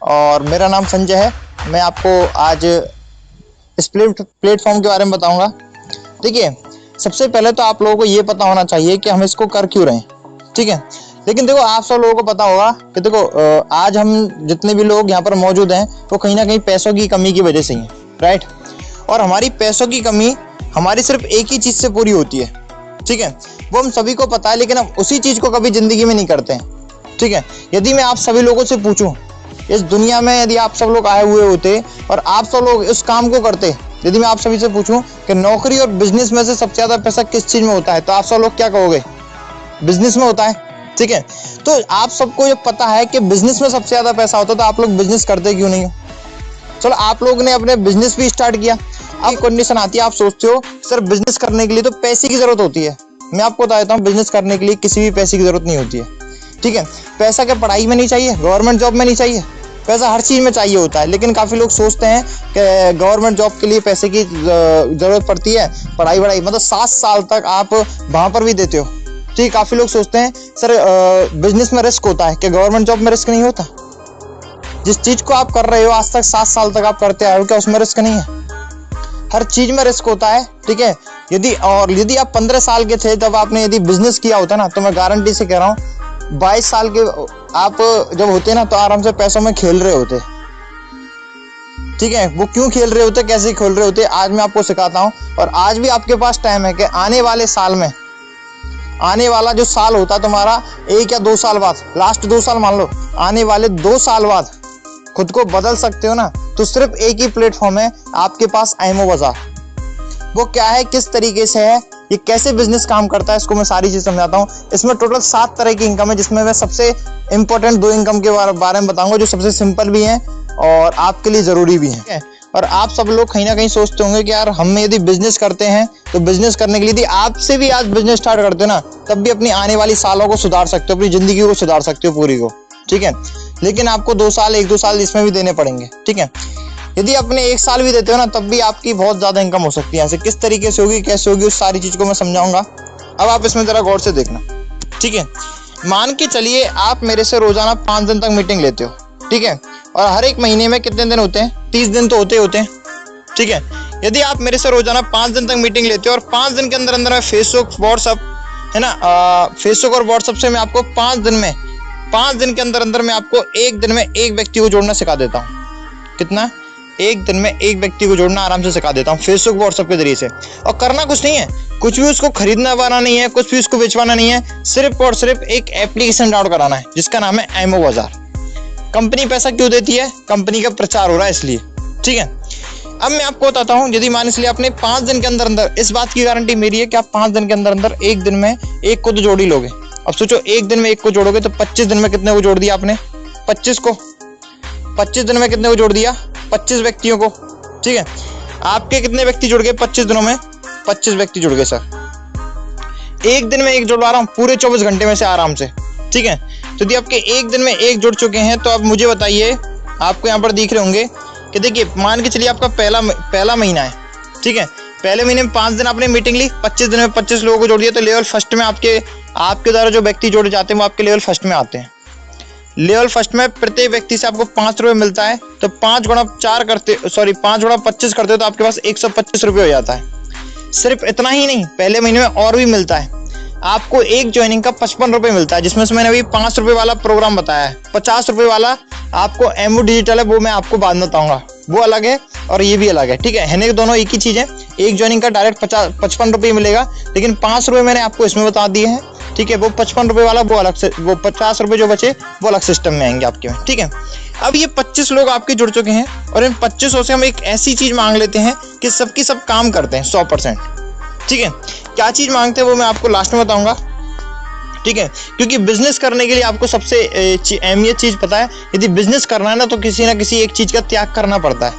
और मेरा नाम संजय है। मैं आपको आज इस प्लेटफॉर्म के बारे में बताऊंगा। देखिए, सबसे पहले तो आप लोगों को ये पता होना चाहिए कि हम इसको कर क्यों रहे हैं, ठीक है। लेकिन देखो, आप सब लोगों को पता होगा कि देखो, आज हम जितने भी लोग यहाँ पर मौजूद हैं वो कहीं ना कहीं पैसों की कमी की वजह से ही है, राइट। और हमारी पैसों की कमी हमारी सिर्फ एक ही चीज़ से पूरी होती है, ठीक है। वो हम सभी को पता है, लेकिन हम उसी चीज़ को कभी ज़िंदगी में नहीं करते हैं, ठीक है। यदि मैं आप सभी लोगों से पूछूं, इस दुनिया में यदि आप सब लोग आए हुए होते और आप सब लोग इस काम को करते, यदि मैं आप सभी से पूछूं कि नौकरी और बिजनेस में से सबसे ज़्यादा पैसा किस चीज़ में होता है, तो आप सब लोग क्या कहोगे? बिजनेस में होता है, ठीक है। तो आप सबको ये पता है कि बिजनेस में सबसे ज़्यादा पैसा होता है, तो आप लोग बिजनेस करते क्यों नहीं हो? चलो, आप लोग ने अपने बिजनेस भी स्टार्ट किया। अब कंडीशन आती है, आप सोचते हो सर बिजनेस करने के लिए तो पैसे की जरूरत होती है। मैं आपको बता देता हूँ, बिजनेस करने के लिए किसी भी पैसे की जरूरत नहीं होती है, ठीक है। पैसा क्या पढ़ाई में नहीं चाहिए, गवर्नमेंट जॉब में नहीं चाहिए? पैसा हर चीज़ में चाहिए होता है, लेकिन काफ़ी लोग सोचते हैं कि गवर्नमेंट जॉब के लिए पैसे की ज़रूरत पड़ती है। पढ़ाई मतलब 7 साल तक आप वहाँ पर भी देते हो, ठीक है। काफ़ी लोग सोचते हैं सर बिजनेस में रिस्क होता है, कि गवर्नमेंट जॉब में रिस्क नहीं होता? जिस चीज़ को आप कर रहे हो आज तक 7 साल तक आप करते आए हो, क्या उसमें रिस्क नहीं है? हर चीज़ में रिस्क होता है, ठीक है। यदि आप 15 साल के थे जब आपने यदि बिजनेस किया होता ना, तो मैं गारंटी से कह रहा हूँ 22 साल के आप जब होते ना, तो आराम से पैसों में खेल रहे होते, ठीक है। वो क्यों खेल रहे होते, कैसे खेल रहे होते, आज मैं आपको सिखाता हूँ। और आज भी आपके पास टाइम है कि आने वाले साल में, आने वाला जो साल होता है तुम्हारा 1 या 2 साल बाद, लास्ट 2 साल मान लो, आने वाले 2 साल बाद खुद को बदल सकते हो ना, तो सिर्फ एक ही प्लेटफॉर्म है आपके पास, एमओ बाजार। वो क्या है, किस तरीके से है, ये कैसे बिजनेस काम करता है, इसको मैं सारी चीज़ समझाता हूँ। इसमें टोटल 7 तरह की इनकम है, जिसमें मैं सबसे इंपॉर्टेंट 2 इनकम के बारे में बताऊंगा, जो सबसे सिंपल भी हैं और आपके लिए ज़रूरी भी हैं। और आप सब लोग कहीं ना कहीं सोचते होंगे कि यार हम यदि बिजनेस करते हैं तो बिजनेस करने के लिए यदि आपसे भी आज बिजनेस स्टार्ट करते हो ना, तब भी अपनी आने वाली सालों को सुधार सकते हो, अपनी ज़िंदगी को सुधार सकते हो पूरी को, ठीक है। लेकिन आपको 1-2 साल इसमें भी देने पड़ेंगे, ठीक है। यदि अपने 1 साल भी देते हो ना, तब भी आपकी बहुत ज़्यादा इनकम हो सकती है। ऐसे किस तरीके से होगी, कैसे होगी, उस सारी चीज़ को मैं समझाऊंगा। अब आप इसमें ज़रा गौर से देखना, ठीक है। मान के चलिए आप मेरे से रोज़ाना 5 दिन तक मीटिंग लेते हो, ठीक है। और हर एक महीने में कितने दिन होते हैं? 30 दिन तो होते हैं, ठीक है। यदि आप मेरे से रोज़ाना 5 दिन तक मीटिंग लेते हो और 5 दिन के अंदर मैं फेसबुक, व्हाट्सअप, है ना, फेसबुक और व्हाट्सअप से मैं आपको 5 दिन के अंदर मैं आपको 1 दिन में 1 व्यक्ति को जोड़ना सिखा देता हूँ। कितना? 1 दिन में 1 व्यक्ति को जोड़ना आराम से सिखा देता हूँ, फेसबुक व्हाट्सएप के जरिए से। और करना कुछ नहीं है, कुछ भी उसको खरीदना वाना नहीं है, कुछ भी उसको बेचवाना नहीं है, सिर्फ और सिर्फ एक एप्लीकेशन डाउनलोड कराना है, जिसका नाम है एमओ बाजार। कंपनी पैसा क्यों देती है? कंपनी का प्रचार हो रहा है इसलिए, ठीक है। अब मैं आपको बताता हूँ, यदि मान इसलिए आपने 5 दिन के अंदर, इस बात की गारंटी मेरी है कि आप 5 दिन के अंदर 1 दिन में 1 को तो जोड़ ही लोगे। अब सोचो, 1 दिन में 1 को जोड़ोगे तो 25 दिन में कितने को जोड़ दिया आपने? 25 को। 25 दिन में कितने को जोड़ दिया? 25 व्यक्तियों को, ठीक है। आपके कितने व्यक्ति जुड़ गए 25 दिनों में? 25 व्यक्ति जुड़ गए सर। 1 दिन में 1 जुड़वा रहा हूँ, पूरे 24 घंटे में से आराम से, ठीक है। तो यदि आपके 1 दिन में 1 जुड़ चुके हैं, तो अब मुझे बताइए, आपको यहाँ पर दिख रहे होंगे कि देखिए, मान के चलिए आपका पहला महीना है, ठीक है। पहले महीने में 5 दिन आपने मीटिंग ली, 25 दिन में 25 लोगों को जोड़ दिया, तो लेवल फर्स्ट में आपके द्वारा जो व्यक्ति जोड़े जाते हैं वो आपके लेवल फर्स्ट में आते हैं। लेवल फर्स्ट में प्रत्येक व्यक्ति से आपको 5 रुपये मिलता है, तो 5 गुणा 25 करते हो तो आपके पास 125 रुपये हो जाता है। सिर्फ इतना ही नहीं, पहले महीने में और भी मिलता है आपको। एक ज्वाइनिंग का 55 रुपये मिलता है, जिसमें से मैंने अभी 5 रुपये वाला प्रोग्राम बताया है। 50 रुपये वाला आपको एमओ डिजिटल है, वो मैं आपको बाद में बताऊंगा, वो अलग है और ये भी अलग है, ठीक है। है दोनों एक ही चीज़ है। एक ज्वाइनिंग का डायरेक्ट 55 रुपये मिलेगा, लेकिन 5 रुपये मैंने आपको इसमें बता दिए हैं, ठीक है। वो 55 रुपये वाला वो अलग से, वो 50 रुपये जो बचे वो अलग सिस्टम में आएंगे आपके में, ठीक है। अब ये 25 लोग आपके जुड़ चुके हैं और इन 2500 से हम एक ऐसी चीज़ मांग लेते हैं कि सबकी सब काम करते हैं 100%, ठीक है। क्या चीज़ मांगते हैं वो मैं आपको लास्ट में बताऊंगा, ठीक है। क्योंकि बिजनेस करने के लिए आपको सबसे अहमियत चीज़ पता है, यदि बिजनेस करना है ना, तो किसी ना किसी एक चीज़ का त्याग करना पड़ता है,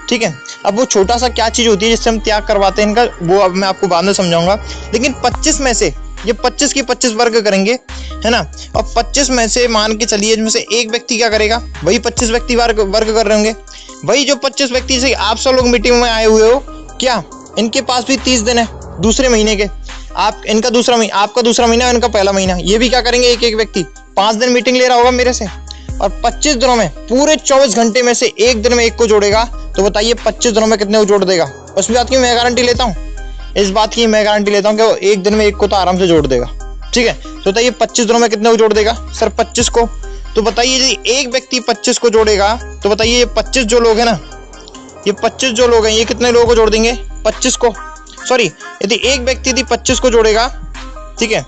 ठीक है। अब वो छोटा सा क्या चीज़ होती है जिससे हम त्याग करवाते हैं इनका, वो अब मैं आपको बाद में समझाऊंगा। लेकिन 25 में से ये 25 की 25 वर्ग करेंगे, है ना। और 25 में से मान के चलिए इनमें से एक व्यक्ति क्या करेगा, वही 25 व्यक्ति वर्ग कर रहे होंगे। वही जो 25 व्यक्ति से आप सब लोग मीटिंग में आए हुए हो, क्या इनके पास भी 30 दिन है दूसरे महीने के? आपका दूसरा महीना, इनका पहला महीना, ये भी क्या करेंगे, एक एक व्यक्ति 5 दिन मीटिंग ले रहा होगा मेरे से, और 25 दिनों में पूरे 24 घंटे में से एक दिन में एक को जोड़ेगा, तो बताइए 25 दिनों में कितने को जोड़ देगा? उस बात की मैं गारंटी लेता हूँ, इस बात की मैं गारंटी लेता हूँ कि वो एक दिन में एक को तो आराम से जोड़ देगा। ठीक है, तो बताइए 25 दिनों में कितने को जोड़ देगा? सर 25 को। तो बताइए यदि एक व्यक्ति 25 को जोड़ेगा, तो बताइए ये 25 जो लोग हैं ना, ये 25 जो लोग हैं, ये कितने लोगों को जोड़ देंगे? 25 को। सॉरी, यदि एक व्यक्ति यदि 25 को जोड़ेगा, ठीक है,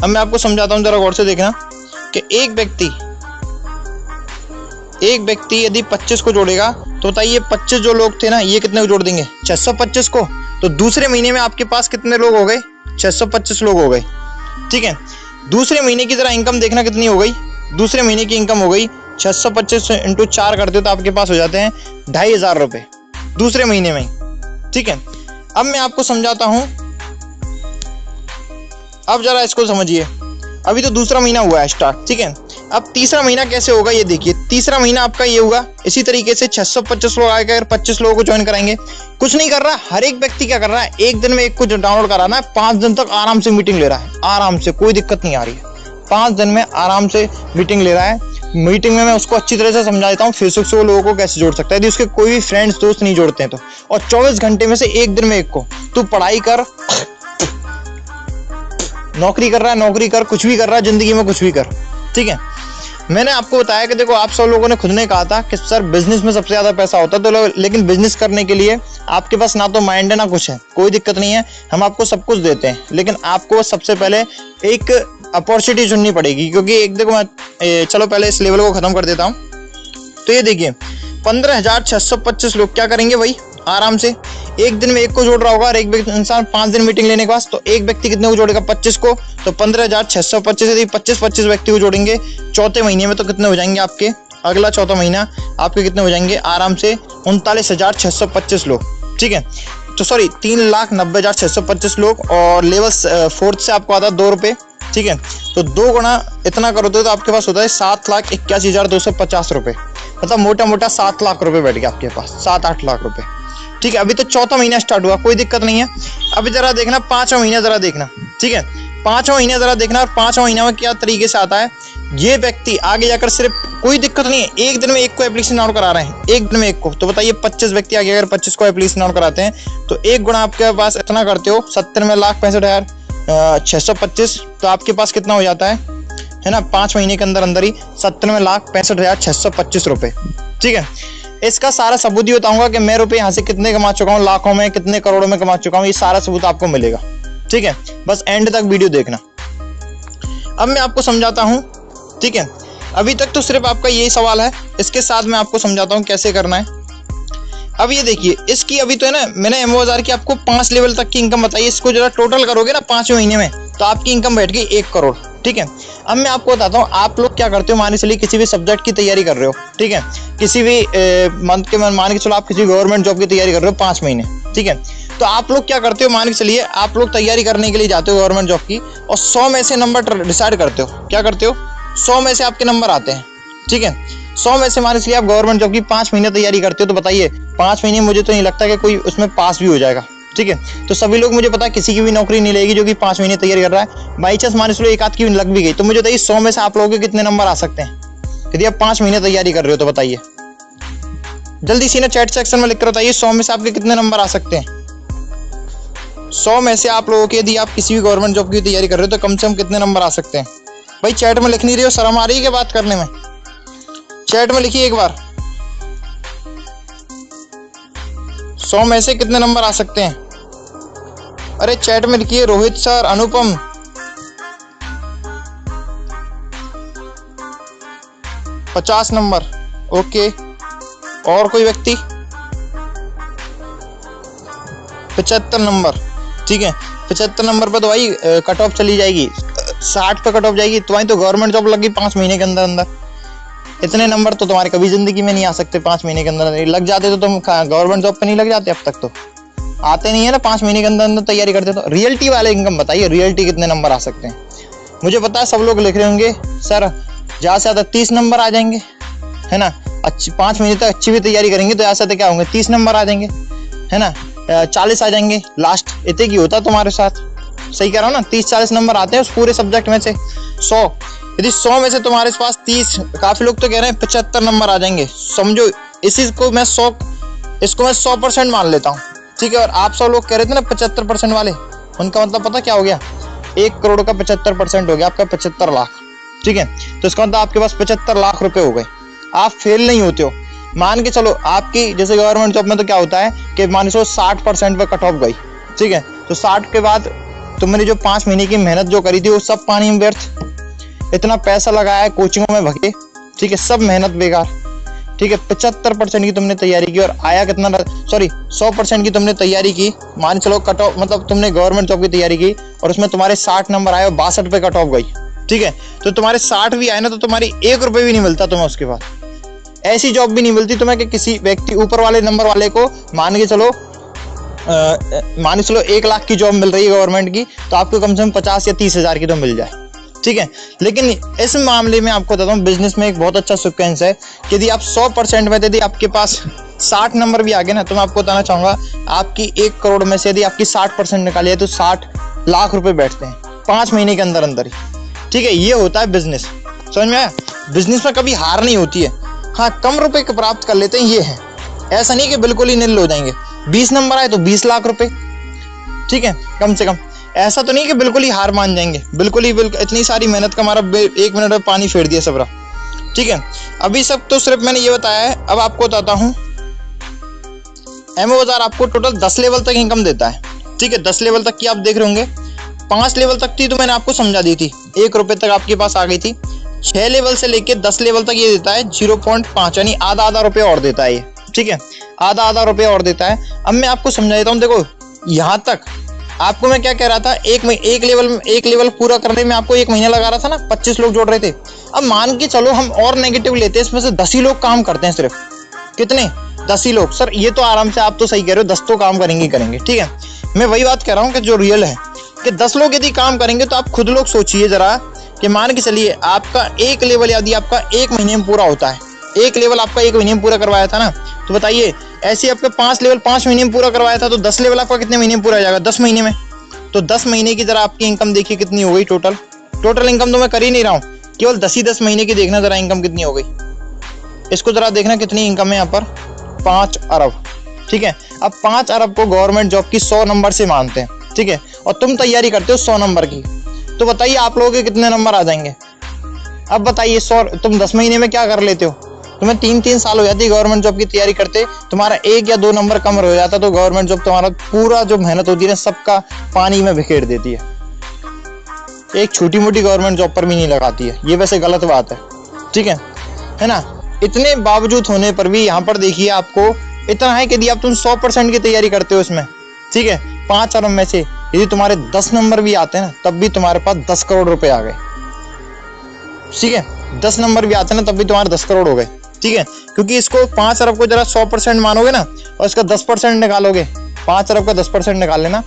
अब मैं आपको समझाता हूं, जरा गौर से देखना कि एक व्यक्ति यदि 25 को जोड़ेगा, तो बताइए 25 जो लोग थे ना, ये कितने को जोड़ देंगे? 625 को। तो दूसरे महीने में आपके पास कितने लोग हो गए? 625 लोग हो गए। ठीक है, दूसरे महीने की जरा इनकम देखना कितनी हो गई? दूसरे महीने की इनकम हो गई 625 इंटू 4 करते हो तो आपके पास हो जाते हैं 2500 रुपये दूसरे महीने में। ठीक है, अब मैं आपको समझाता हूं, अब जरा इसको समझिए। अभी तो दूसरा महीना हुआ है स्टार्ट, ठीक है, अब तीसरा महीना कैसे होगा ये देखिए। तीसरा महीना आपका ये होगा, इसी तरीके से 625 लोग आएगा, अगर 25 लोगों को ज्वाइन कराएंगे। कुछ नहीं कर रहा, हर एक व्यक्ति क्या कर रहा है, एक दिन में एक को डाउनलोड कराना है, 5 दिन तक आराम से मीटिंग ले रहा है, आराम से, कोई दिक्कत नहीं आ रही है, 5 दिन में आराम से मीटिंग ले रहा है। मीटिंग में मैं उसको अच्छी तरह से समझा देता हूँ फेसबुक से वो लोगों को कैसे जोड़ सकता है, यदि उसके कोई भी फ्रेंड्स दोस्त नहीं जोड़ते हैं तो। और 24 घंटे में से एक दिन में एक को, तू पढ़ाई कर, नौकरी कर रहा है नौकरी कर, कुछ भी कर रहा है जिंदगी में, कुछ भी कर। ठीक है, मैंने आपको बताया कि देखो, आप सब लोगों ने खुद ने कहा था कि सर बिजनेस में सबसे ज्यादा पैसा होता है, तो लेकिन बिजनेस करने के लिए आपके पास ना तो माइंड है ना कुछ है, कोई दिक्कत नहीं है, हम आपको सब कुछ देते हैं, लेकिन आपको सबसे पहले एक अपॉर्चुनिटी चुननी पड़ेगी। क्योंकि एक देखो, मैं चलो पहले इस लेवल को खत्म कर देता हूँ। तो ये देखिए 15,625 लोग क्या करेंगे भाई, आराम से एक दिन में एक को जोड़ रहा होगा, और एक इंसान 5 दिन मीटिंग लेने के बाद, तो एक व्यक्ति कितने को जोड़ेगा? 25 को। तो 15,625 यदि 25 व्यक्ति को जोड़ेंगे चौथे महीने में, तो कितने हो जाएंगे आपके? अगला चौथा महीना आपके कितने हो जाएंगे? आराम से 39,625 लोग। ठीक है, तो सॉरी 3,90,625 लोग, और लेवल 4 से आपको आता है 2 रुपये। ठीक है, तो 2 गुना इतना करो तो आपके पास होता है 7,81,250 रुपये, मतलब मोटा मोटा 7 लाख रुपए बैठ गया आपके पास, 7-8 लाख रुपए। ठीक है, अभी तो चौथा महीना स्टार्ट हुआ, कोई दिक्कत नहीं है। अभी जरा देखना 5वां महीना जरा देखना। ठीक है, 5वां महीना जरा देखना, और 5वां महीना में क्या तरीके से आता है ये व्यक्ति आगे जाकर, सिर्फ कोई दिक्कत नहीं है, एक दिन में एक को एप्लीकेशन डाउनलोड करा रहे हैं, एक दिन में एक को। तो बताइए 25 व्यक्ति आगे अगर 25 को एप्लीकेशन डाउनलोड कराते हैं, तो एक गुना आपके पास इतना करते हो 97,65,625, तो आपके पास कितना हो जाता है ना, 5 महीने के अंदर अंदर ही 97,65,625 रुपए। ठीक है, इसका सारा सबूत ही बताऊंगा कि मैं रुपए यहाँ से कितने कमा चुका हूँ, लाखों में, कितने करोड़ों में कमा चुका हूँ, ये सारा सबूत आपको मिलेगा। ठीक है, बस एंड तक वीडियो देखना। अब मैं आपको समझाता हूँ। ठीक है, अभी तक तो सिर्फ आपका यही सवाल है, इसके साथ मैं आपको समझाता हूँ कैसे करना है। अब ये देखिए, इसकी अभी तो है ना, मैंने एमओआर की आपको 5 लेवल तक की इनकम बताई, इसको जरा टोटल करोगे ना 5 महीने में, तो आपकी इनकम बैठ गई 1 करोड़। ठीक है, अब मैं आपको बताता हूँ आप लोग क्या करते हो। मान के चलिए किसी भी सब्जेक्ट की तैयारी कर रहे हो, ठीक है, किसी भी मंथ के, मान के चलो आप किसी गवर्नमेंट जॉब की तैयारी कर रहे हो 5 महीने। ठीक है, तो आप लोग क्या करते हो, मान के चलिए आप लोग तैयारी करने के लिए जाते हो गवर्नमेंट जॉब की, और 100 में से नंबर डिसाइड करते हो। क्या करते हो, 100 में से आपके नंबर आते हैं। ठीक है, 100 में से मान लीजिए आप गवर्नमेंट जॉब की 5 महीने तैयारी करते हो, तो बताइए 5 महीने मुझे तो नहीं लगता कि कोई उसमें पास भी हो जाएगा। ठीक है, तो सभी लोग, मुझे पता है किसी की भी नौकरी नहीं लगेगी जो कि 5 महीने तैयारी कर रहा है। बाई चांस मान लीजिए एक आध की लग भी गई, तो मुझे बताइए 100 में से आप लोगों के कितने नंबर आ सकते हैं यदि आप 5 महीने तैयारी कर रहे हो? तो बताइए जल्दी सी ना चैट सेक्शन में लिख कर बताइए 100 में से आपके कितने नंबर आ सकते हैं। 100 में से आप लोगों के, यदि आप किसी भी गवर्नमेंट जॉब की तैयारी कर रहे हो, तो कम से कम कितने नंबर आ सकते हैं? भाई चैट में लिख नहीं रही हो, शर्म आ रही है क्या बात करने में? चैट में लिखिए एक बार, 100 में से कितने नंबर आ सकते हैं? अरे चैट में लिखिए रोहित सर, अनुपम, पचास नंबर। ओके, और कोई व्यक्ति? 75 नंबर। ठीक है, 75 नंबर पर तो भाई कट ऑफ चली जाएगी, 60 पे कट ऑफ जाएगी, तुम्हारी तो गवर्नमेंट जॉब लगी 5 महीने के अंदर अंदर। इतने नंबर तो तुम्हारे कभी जिंदगी में नहीं आ सकते 5 महीने के अंदर। लग जाते तो तुम गवर्नमेंट जॉब पे नहीं लग जाते, अब तक तो आते नहीं है ना, 5 महीने के अंदर अंदर तैयारी करते। तो रियलिटी वाले इनकम बताइए, रियलिटी कितने नंबर आ सकते हैं? मुझे पता है सब लोग लिख रहे होंगे सर ज़्यादा से ज़्यादा 30 नंबर आ जाएंगे, है ना, अच्छी 5 महीने तक अच्छी भी तैयारी करेंगे तो ज़्यादा से ज़्यादा क्या होंगे, 30 नंबर आ जाएंगे, है ना, 40 आ जाएंगे लास्ट, इतने की होता तुम्हारे साथ। सही कह रहा हूँ ना, 30-40 नंबर आते हैं उस पूरे सब्जेक्ट में से 100। यदि 100 में से तुम्हारे पास 30, काफी लोग तो कह रहे हैं 75 नंबर आ जाएंगे, समझो इसको मैं 100% मान लेता हूँ, ठीक है। और आप सब लोग कह रहे थे ना 75% वाले, उनका मतलब पता क्या हो गया, 1 करोड़ का 75% हो गया आपका 75 लाख, ठीक है। तो इसका मतलब आपके पास 75 लाख रुपए हो गए, आप फेल नहीं होते हो। मान के चलो आपकी जैसे गवर्नमेंट जॉब में तो क्या होता है कि मान के चलो 60% पे कट ऑफ गई, ठीक है। तो 60 के बाद तुमने जो 5 महीने की मेहनत जो करी थी वो सब पानी में व्यर्थ, इतना पैसा लगाया कोचिंगों में भगे, ठीक है, सब मेहनत बेकार, ठीक है। 75% की तुमने तैयारी की और आया कितना, सॉरी 100% की तुमने तैयारी की, मान चलो कट ऑफ मतलब तुमने गवर्नमेंट जॉब की तैयारी की और उसमें तुम्हारे 60 नंबर आए और 62 पे कट ऑफ गई, ठीक है। तो तुम्हारे 60 भी आए ना तो तुम्हारी 1 रुपए भी नहीं मिलता तुम्हें उसके बाद, ऐसी जॉब भी नहीं मिलती तुम्हें कि किसी व्यक्ति ऊपर वाले नंबर वाले को मान के चलो 1 लाख की जॉब मिल रही है गवर्नमेंट की, तो आपको कम से कम 50 या 30 हजार की तो मिल जाए, ठीक है। लेकिन इस मामले में आपको बताता हूँ बिजनेस में एक बहुत अच्छा सिक्वेंस है कि यदि आप 100% में यदि आपके पास 60 नंबर भी आ गए ना, तो मैं आपको बताना चाहूंगा आपकी 1 करोड़ में से यदि आपकी 60% निकाली है तो 60 लाख रुपए बैठते हैं 5 महीने के अंदर अंदर ही, ठीक है। ये होता है बिजनेस, समझ में आया। बिजनेस में कभी हार नहीं होती है, हाँ कम रुपए प्राप्त कर लेते हैं, ये है, ऐसा नहीं कि बिल्कुल ही निल हो जाएंगे। 20 नंबर आए तो 20 लाख रुपए, ठीक है, कम से कम। ऐसा तो नहीं कि बिल्कुल ही हार मान जाएंगे, बिल्कुल इतनी सारी मेहनत का हमारा 1 मिनट में पानी फेर दिया सबरा, ठीक है। अभी सब तो सिर्फ मैंने ये बताया है, अब आपको बताता हूँ एमओ बाजार आपको टोटल 10 लेवल तक इनकम देता है, ठीक है। 10 लेवल तक की आप देख रहे होंगे, 5 लेवल तक थी तो मैंने आपको समझा दी थी, 1 रुपए तक आपके पास आ गई थी। 6 लेवल से लेके 10 लेवल तक ये देता है 0.5, यानी आधा रुपए और देता है ये, ठीक है, आधा रुपए और देता है। अब मैं आपको समझा देता हूँ, देखो यहाँ तक आपको मैं क्या कह रहा था, एक लेवल पूरा करने में आपको 1 महीना लगा रहा था ना, 25 लोग जोड़ रहे थे। अब मान के चलो हम और नेगेटिव लेते हैं, इसमें से 10 ही लोग काम करते हैं, सिर्फ कितने, 10 ही लोग। सर ये तो आराम से आप तो सही कह रहे हो, 10 तो काम करेंगे, ठीक है। मैं वही बात कह रहा हूँ कि जो रियल है कि 10 लोग यदि काम करेंगे तो आप खुद लोग सोचिए जरा कि मान के चलिए आपका 1 लेवल यदि आपका 1 महीने में पूरा होता है, 1 लेवल आपका 1 महीने में पूरा करवाया था ना, तो बताइए ऐसे आपका 5 लेवल 5 महीने में पूरा करवाया था, तो 10 लेवल आपका कितने महीने में पूरा हो जाएगा, 10 महीने में। तो 10 महीने की जरा आपकी इनकम देखिए कितनी हो गई, टोटल इनकम तो मैं कर ही नहीं रहा हूँ, केवल 10 महीने की देखना जरा इनकम कितनी हो गई, इसको जरा देखना कितनी इनकम है यहाँ पर, 5 अरब, ठीक है। अब 5 अरब को गवर्नमेंट जॉब की 100 नंबर से मानते हैं, ठीक है, और तुम तैयारी करते हो 100 नंबर की, तो बताइए आप लोगों के कितने नंबर आ जाएंगे। अब बताइए 100 तुम 10 महीने में क्या कर लेते हो, तुम्हें 3 साल हो जाती है गवर्नमेंट जॉब की तैयारी करते, तुम्हारा 1 या 2 नंबर कम हो जाता तो गवर्नमेंट जॉब तुम्हारा पूरा जो मेहनत होती है सबका पानी में बिखेर देती है, एक छोटी मोटी गवर्नमेंट जॉब पर भी नहीं लगाती है, ये वैसे गलत बात है, ठीक है ना। इतने बावजूद होने पर भी यहाँ पर देखिए आपको इतना है कि यदि आप तुम 100% की तैयारी करते हो इसमें, ठीक है, 5 अरब में से यदि तुम्हारे 10 नंबर भी आते हैं ना तब भी तुम्हारे पास 10 करोड़ रुपए आ गए, ठीक है। 10 नंबर भी आते हैं ना तब भी तुम्हारे 10 करोड़ हो गए, ठीक है। क्योंकि इसको 5 अरब को जरा 100% मानोगे ना और इसका 10% निकालोगे, 5 अरब का 10% निकाल लेना,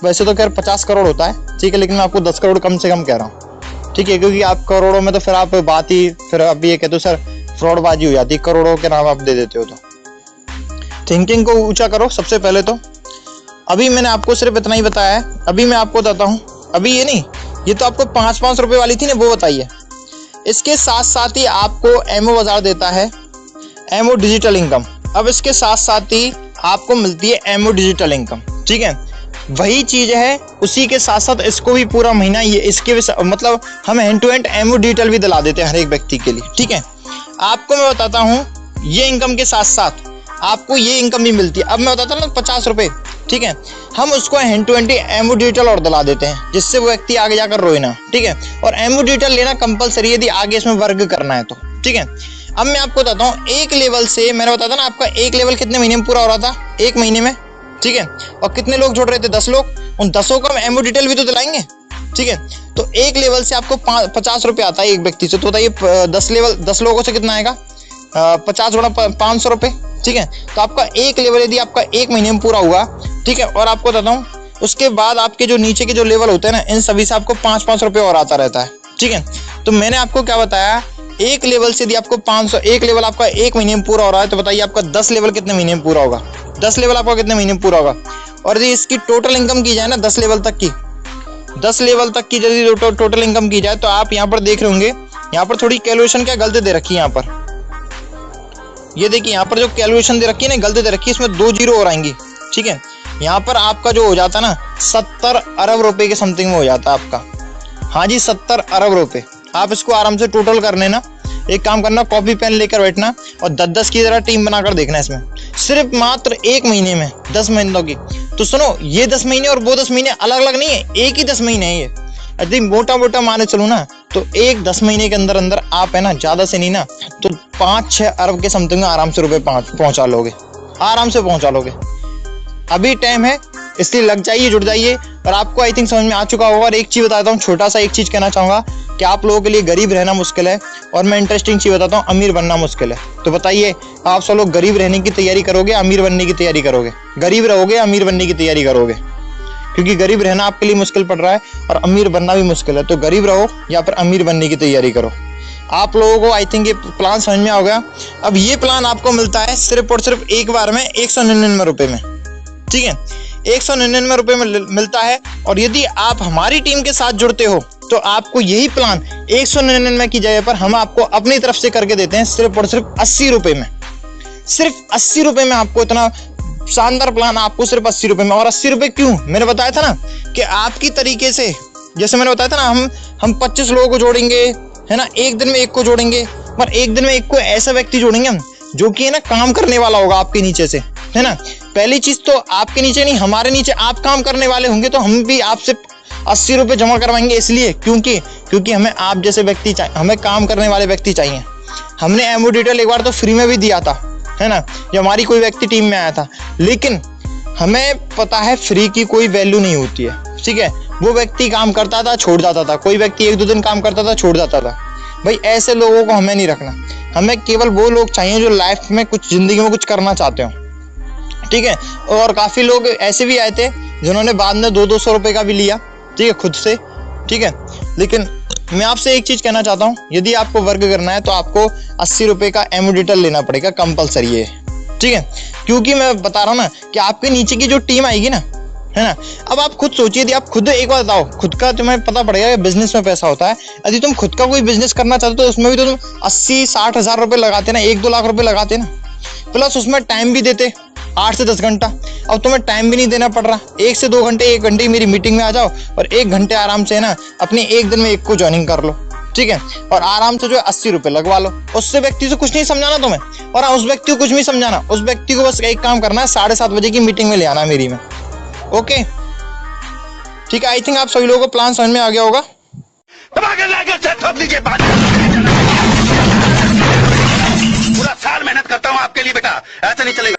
वैसे तो खैर 50 करोड़ होता है, ठीक है, लेकिन मैं आपको 10 करोड़ कम से कम कह रहा हूँ, ठीक है, क्योंकि आप करोड़ों में तो फिर आप बात ही फिर आप ये कहते हो सर फ्रॉडबाजी हो जाती है, करोड़ों के नाम आप दे देते हो। तो थिंकिंग को ऊंचा करो सबसे पहले तो। अभी मैंने आपको सिर्फ इतना ही बताया है, अभी मैं आपको बताता हूँ, अभी ये नहीं, ये तो आपको 5-5 रुपए वाली थी ना, वो बताइए। इसके साथ साथ ही आपको एमओ बाजार देता है एमओ डिजिटल इनकम। अब इसके साथ साथ ही आपको मिलती है एमओ डिजिटल इनकम, ठीक है, वही चीज है, उसी के साथ साथ इसको भी पूरा महीना ये इसके मतलब हम end to end MO digital भी दिला देते हैं हर एक व्यक्ति के लिए, ठीक है। आपको मैं बताता हूँ ये इनकम के साथ साथ आपको ये इनकम भी मिलती है। अब मैं बताता हूँ ना 50 रुपए, ठीक है, हम उसको end to end MO digital और दिला देते हैं, जिससे वो व्यक्ति आगे जाकर रोए ना, ठीक है। और एमओ डिजिटल लेना कंपलसरी यदि आगे इसमें वर्क करना है तो, ठीक है। अब मैं आपको बताता हूँ 1 लेवल से, मैंने बताया था ना आपका 1 लेवल कितने महीने में पूरा हो रहा था, 1 महीने में, ठीक है, और कितने लोग जोड़ रहे थे, 10 लोग, उन 10 को हम एमओ डिजिटल भी तो दिलाएंगे, ठीक है। तो 1 लेवल से आपको 50 रुपए आता है एक व्यक्ति से, तो बताइए 10 लोगों से कितना आएगा, 50 गुणा 500 रुपए, ठीक है। तो आपका 1 लेवल यदि आपका 1 महीने में पूरा हुआ, ठीक है, और आपको बताता हूँ उसके बाद आपके जो नीचे के जो लेवल होते हैं ना, इन सभी से आपको 5-5 रुपए और आता रहता है, ठीक है। तो मैंने आपको क्या बताया, 1 लेवल से यदि आपको 500, 1 लेवल आपका 1 महीने में पूरा हो रहा है, तो बताइए आपका 10 लेवल कितने महीने में पूरा होगा, 10 लेवल आपका कितने महीने में पूरा होगा। और यदि इसकी टोटल इनकम की जाए ना 10 लेवल तक की, 10 लेवल तक की यदि टोटल इनकम की जाए तो आप यहाँ पर देख रहे होंगे, यहाँ पर थोड़ी कैलकुलेशन क्या गलती दे रखी है। यहाँ पर ये देखिए, यहाँ पर जो कैलकुलेशन दे रखी है ना, गलती दे रखी है, इसमें 2 जीरो और आएंगी। ठीक है, यहाँ पर आपका जो हो जाता ना 70 अरब रुपए के समथिंग में हो जाता है आपका। हाँ जी, 70 अरब रुपए। आप इसको आराम से टोटल कर लेना। एक काम करना, कॉपी पेन लेकर बैठना और 10-10 की जरा टीम बनाकर देखना। इसमें सिर्फ मात्र 1 महीने में 10 महीनों की। तो सुनो, ये 10 महीने और वो 10 महीने अलग अलग नहीं है, एक ही 10 महीने है ये। यदि मोटा मोटा माने चलो ना तो एक 10 महीने के अंदर अंदर आप है ना, ज्यादा से नहीं ना तो 5-6 अरब के समथिंग में आराम से रुपए पहुंचा लोगे, आराम से पहुंचा लोगे। अभी टाइम है, इसलिए लग जाइए, जुड़ जाइए। और आपको आई थिंक समझ में आ चुका होगा। और एक चीज बताता हूँ, छोटा सा एक चीज कहना चाहूंगा कि आप लोगों के लिए गरीब रहना मुश्किल है, और मैं इंटरेस्टिंग चीज बताता हूँ, अमीर बनना मुश्किल है। तो बताइए, आप सब लोग गरीब रहने की तैयारी करोगे, अमीर बनने की तैयारी करोगे? गरीब रहोगे, अमीर बनने की तैयारी करोगे? क्योंकि गरीब रहना आपके लिए मुश्किल पड़ रहा है और अमीर बनना भी मुश्किल है। तो गरीब रहो या फिर अमीर बनने की तैयारी करो। आप लोगों को आई थिंक ये प्लान समझ में आ गया। अब ये प्लान आपको मिलता है सिर्फ और सिर्फ एक बार में 199 रुपए में। ठीक है, 199 रुपए में मिलता है। और यदि आप हमारी टीम के साथ जुड़ते हो तो आपको यही प्लान 199 की जगह पर हम आपको अपनी तरफ से करके देते हैं सिर्फ और सिर्फ 80 रुपए में। सिर्फ 80 रुपए में आपको इतना शानदार प्लान, आपको सिर्फ 80 रुपए में। और 80 रुपए क्यों? मैंने बताया था ना कि आपकी तरीके से, जैसे मैंने बताया था ना, हम 25 लोगों को जोड़ेंगे, है ना, एक दिन में एक को जोड़ेंगे। पर एक दिन में एक को ऐसा व्यक्ति जोड़ेंगे हम जो कि है ना काम करने वाला होगा आपके नीचे से, है ना। पहली चीज तो आपके नीचे नहीं, हमारे नीचे आप काम करने वाले होंगे, तो हम भी आपसे 80 रुपए जमा करवाएंगे। इसलिए क्योंकि हमें आप जैसे व्यक्ति चाहिए, हमें काम करने वाले व्यक्ति चाहिए। हमने एमओ डिटेल एक बार तो फ्री में भी दिया था, है ना, जब हमारी कोई व्यक्ति टीम में आया था। लेकिन हमें पता है फ्री की कोई वैल्यू नहीं होती है। ठीक है, वो व्यक्ति काम करता था, छोड़ जाता था, कोई व्यक्ति 1-2 दिन काम करता था, छोड़ जाता था। भाई ऐसे लोगों को हमें नहीं रखना। हमें केवल वो लोग चाहिए जो लाइफ में कुछ, जिंदगी में कुछ करना चाहते हो। ठीक है, और काफी लोग ऐसे भी आए थे जिन्होंने बाद में 200-200 रुपए का भी लिया, ठीक है, खुद से। ठीक है, लेकिन मैं आपसे एक चीज कहना चाहता हूँ, यदि आपको वर्क करना है तो आपको 80 रुपए का एमओ डिटेल लेना पड़ेगा, कंपलसरी है। ठीक है, क्योंकि मैं बता रहा हूँ ना कि आपके नीचे की जो टीम आएगी ना, है ना, अब आप खुद सोचिए, यदि आप खुद, एक बात बताओ, खुद का तुम्हें पता पड़ेगा बिजनेस में पैसा होता है। यदि तुम खुद का कोई बिजनेस करना चाहते हो तो उसमें भी तो तुम 80-60 हजार रुपए लगाते ना, 1-2 लाख रुपए लगाते ना, प्लस उसमें टाइम भी देते 8 से 10 घंटा। अब तुम्हें टाइम भी नहीं देना पड़ रहा, 1 से 2 घंटे, 1 घंटे मेरी मीटिंग में आ जाओ और 1 घंटे आराम से, है ना, अपने एक दिन में एक को ज्वाइनिंग कर लो। ठीक है, और आराम से जो है 80 रुपए लगवा लो। उससे व्यक्ति से कुछ नहीं समझाना तुम्हें, और उस व्यक्ति को कुछ नहीं समझाना। उस व्यक्ति को बस एक काम करना है, 7:30 बजे की मीटिंग में ले आना मेरी में। ओके, ठीक है, आई थिंक आप सभी लोगों को प्लान समझ में आ गया होगा। पूरा साल मेहनत करता हूँ आपके लिए बेटा, ऐसा नहीं चलेगा।